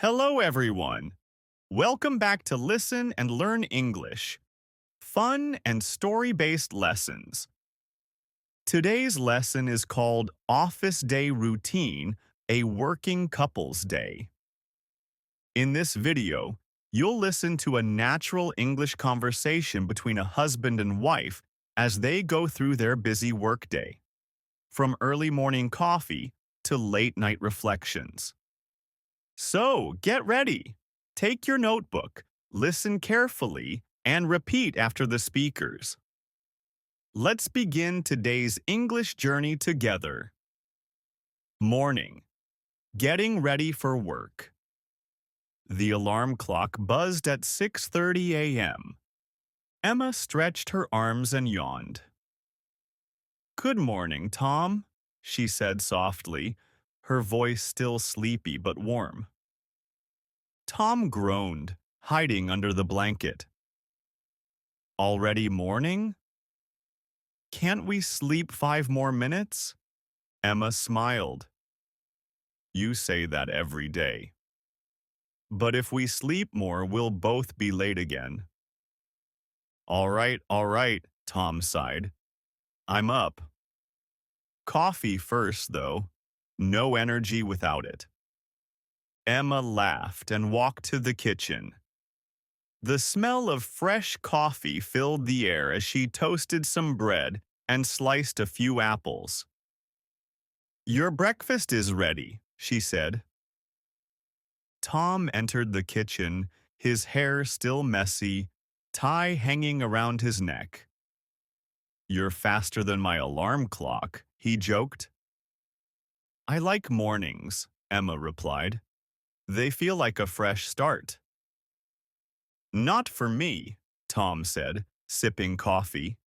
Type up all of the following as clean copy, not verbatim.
Hello, everyone. Welcome back to Listen and Learn English. Fun and story-based lessons. Today's lesson is called Office Day Routine, a Working Couples Day. In this video, you'll listen to a natural English conversation between a husband and wife as they go through their busy workday, from early morning coffee to late-night reflections. So, get ready. Take your notebook, listen carefully, and repeat after the speakers. Let's begin today's English journey together. Morning. Getting ready for work. The alarm clock buzzed at 6:30 a.m. Emma stretched her arms and yawned. "Good morning, Tom," she said softly, her voice still sleepy but warm. Tom groaned, hiding under the blanket. "Already morning? Can't we sleep 5 more minutes?" Emma smiled. "You say that every day. But if we sleep more, we'll both be late again." All right, Tom sighed. "I'm up. Coffee first, though. No energy without it." Emma laughed and walked to the kitchen. The smell of fresh coffee filled the air as she toasted some bread and sliced a few apples. "Your breakfast is ready," she said. Tom entered the kitchen, his hair still messy, tie hanging around his neck. "You're faster than my alarm clock," he joked. "I like mornings," Emma replied. "They feel like a fresh start." "Not for me," Tom said, sipping coffee.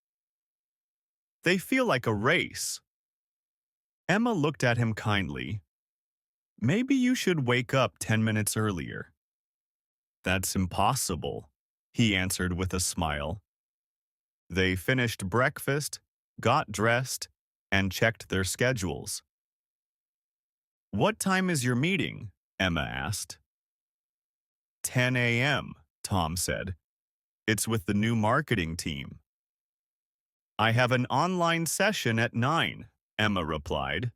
"They feel like a race." Emma looked at him kindly. "Maybe you should wake up 10 minutes earlier." "That's impossible," he answered with a smile. They finished breakfast, got dressed, and checked their schedules. "What time is your meeting?" Emma asked. 10 a.m., Tom said. "It's with the new marketing team." "I have an online session at 9, Emma replied.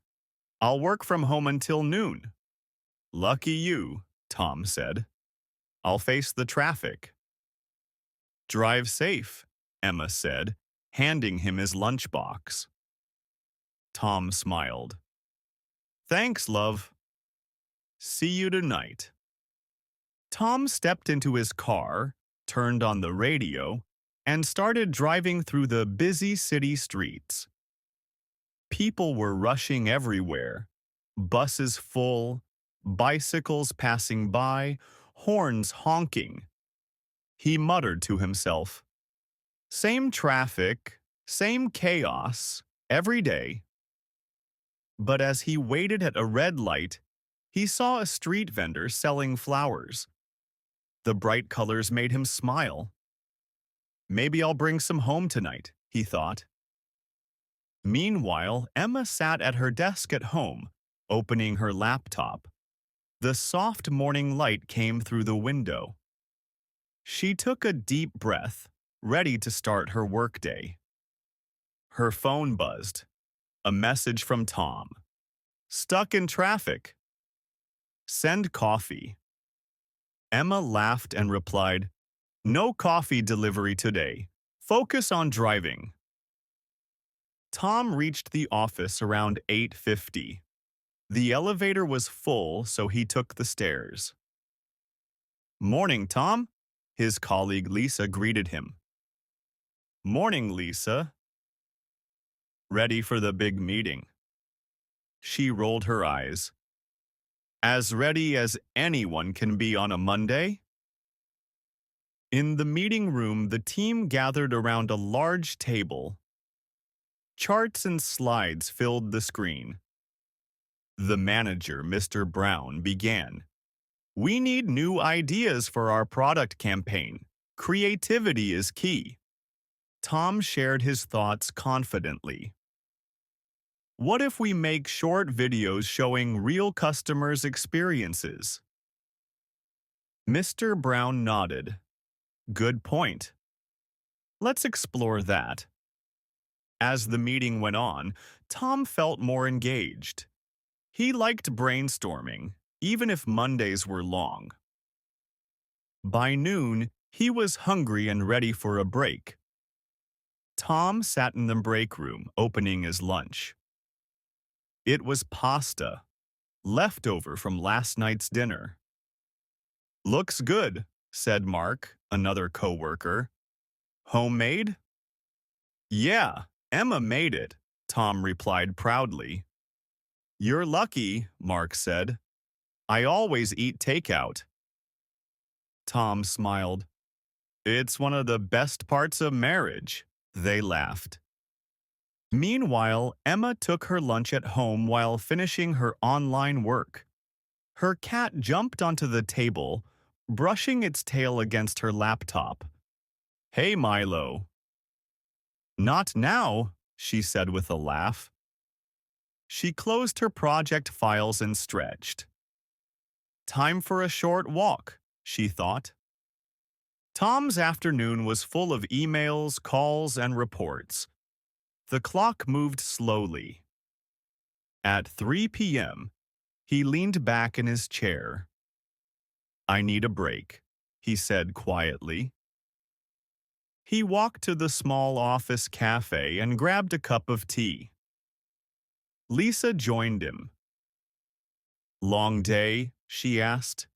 "I'll work from home until noon." "Lucky you," Tom said. "I'll face the traffic." "Drive safe," Emma said, handing him his lunchbox. Tom smiled. "Thanks, love. See you tonight." Tom stepped into his car, turned on the radio, and started driving through the busy city streets. People were rushing everywhere, buses full, bicycles passing by, horns honking. He muttered to himself, "Same traffic, same chaos, every day." But as he waited at a red light, he saw a street vendor selling flowers. The bright colors made him smile. "Maybe I'll bring some home tonight," he thought. Meanwhile, Emma sat at her desk at home, opening her laptop. The soft morning light came through the window. She took a deep breath, ready to start her workday. Her phone buzzed. A message from Tom. "Stuck in traffic. Send coffee." Emma laughed and replied, "No coffee delivery today. Focus on driving." Tom reached the office around 8:50. The elevator was full, so he took the stairs. "Morning, Tom," his colleague Lisa greeted him. "Morning, Lisa." "Ready for the big meeting?" She rolled her eyes. "As ready as anyone can be on a Monday?" In the meeting room, the team gathered around a large table. Charts and slides filled the screen. The manager, Mr. Brown, began. "We need new ideas for our product campaign. Creativity is key." Tom shared his thoughts confidently. "What if we make short videos showing real customers' experiences?" Mr. Brown nodded. Good point. Let's explore that. As the meeting went on, Tom felt more engaged. He liked brainstorming, even if Mondays were long. By noon, he was hungry and ready for a break. Tom sat in the break room, opening his lunch. It was pasta, leftover from last night's dinner. Looks good, said Mark, another coworker. Homemade? Yeah, Emma made it, Tom replied proudly. You're lucky, Mark said. I always eat takeout. Tom smiled. It's one of the best parts of marriage. They laughed. Meanwhile, Emma took her lunch at home while finishing her online work. Her cat jumped onto the table, brushing its tail against her laptop. Hey, Milo. Not now, she said with a laugh. She closed her project files and stretched. Time for a short walk, she thought. Tom's afternoon was full of emails, calls, and reports. The clock moved slowly. At 3 p.m., he leaned back in his chair. I need a break, he said quietly. He walked to the small office cafe and grabbed a cup of tea. Lisa joined him. Long day? She asked.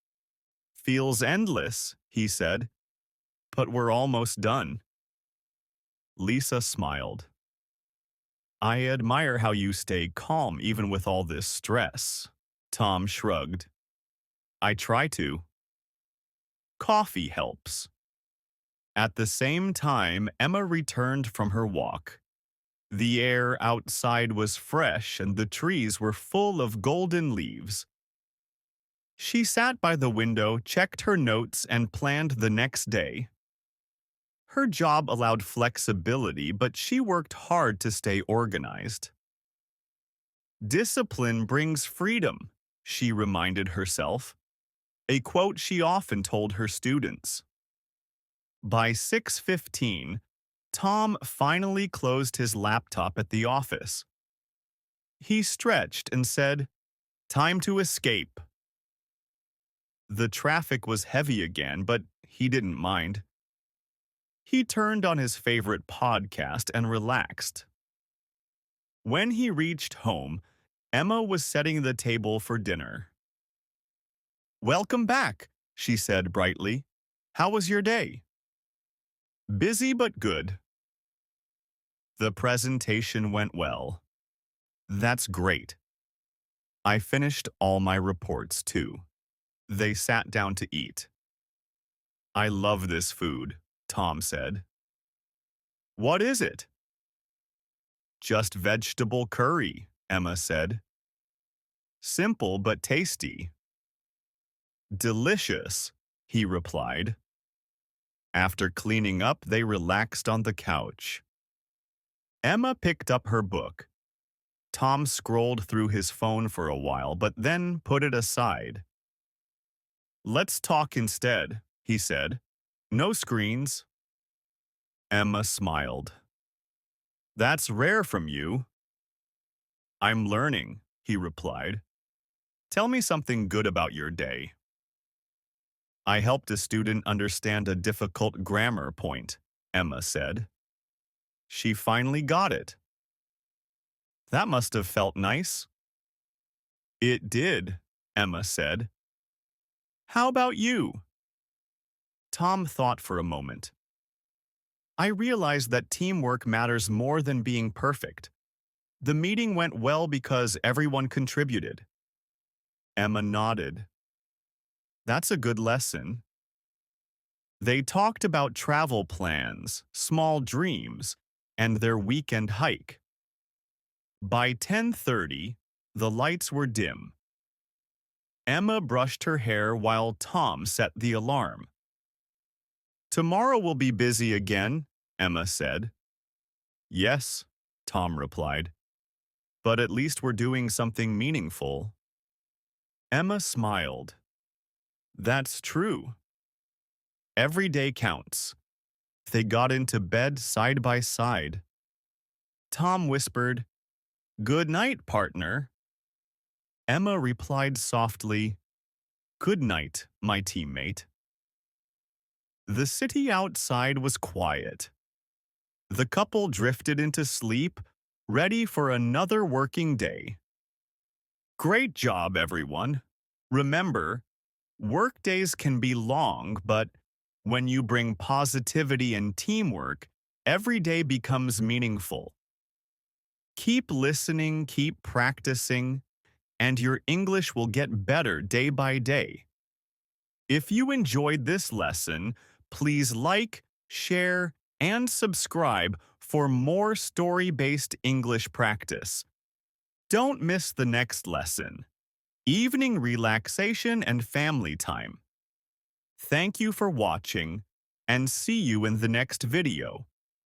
Feels endless, he said. But we're almost done. Lisa smiled. I admire how you stay calm even with all this stress. Tom shrugged. I try to. Coffee helps. At the same time, Emma returned from her walk. The air outside was fresh and the trees were full of golden leaves. She sat by the window, checked her notes, and planned the next day. Her job allowed flexibility, but she worked hard to stay organized. Discipline brings freedom, she reminded herself, a quote she often told her students. By 6:15, Tom finally closed his laptop at the office. He stretched and said, "Time to escape." The traffic was heavy again, but he didn't mind. He turned on his favorite podcast and relaxed. When he reached home, Emma was setting the table for dinner. Welcome back, she said brightly. How was your day? Busy but good. The presentation went well. That's great. I finished all my reports too. They sat down to eat. I love this food, Tom said. What is it? Just vegetable curry, Emma said. Simple but tasty. Delicious, he replied. After cleaning up, they relaxed on the couch. Emma picked up her book. Tom scrolled through his phone for a while, but then put it aside. Let's talk instead, he said. No screens. Emma smiled. That's rare from you. I'm learning, he replied. Tell me something good about your day. I helped a student understand a difficult grammar point, Emma said. She finally got it. That must have felt nice. It did, Emma said. How about you? Tom thought for a moment. I realized that teamwork matters more than being perfect. The meeting went well because everyone contributed. Emma nodded. That's a good lesson. They talked about travel plans, small dreams, and their weekend hike. By 10:30, the lights were dim. Emma brushed her hair while Tom set the alarm. Tomorrow will be busy again, Emma said. Yes, Tom replied. But at least we're doing something meaningful. Emma smiled. That's true, Every day counts. They got into bed side by side. Tom whispered, "Good night, partner." Emma replied softly, "Good night, my teammate." The city outside was quiet. The couple drifted into sleep, ready for another working day. Great job, everyone. Remember, work days can be long, but when you bring positivity and teamwork, every day becomes meaningful. Keep listening, keep practicing, and your English will get better day by day. If you enjoyed this lesson, please like, share, and subscribe for more story-based English practice. Don't miss the next lesson, evening relaxation and family time. Thank you for watching, and see you in the next video.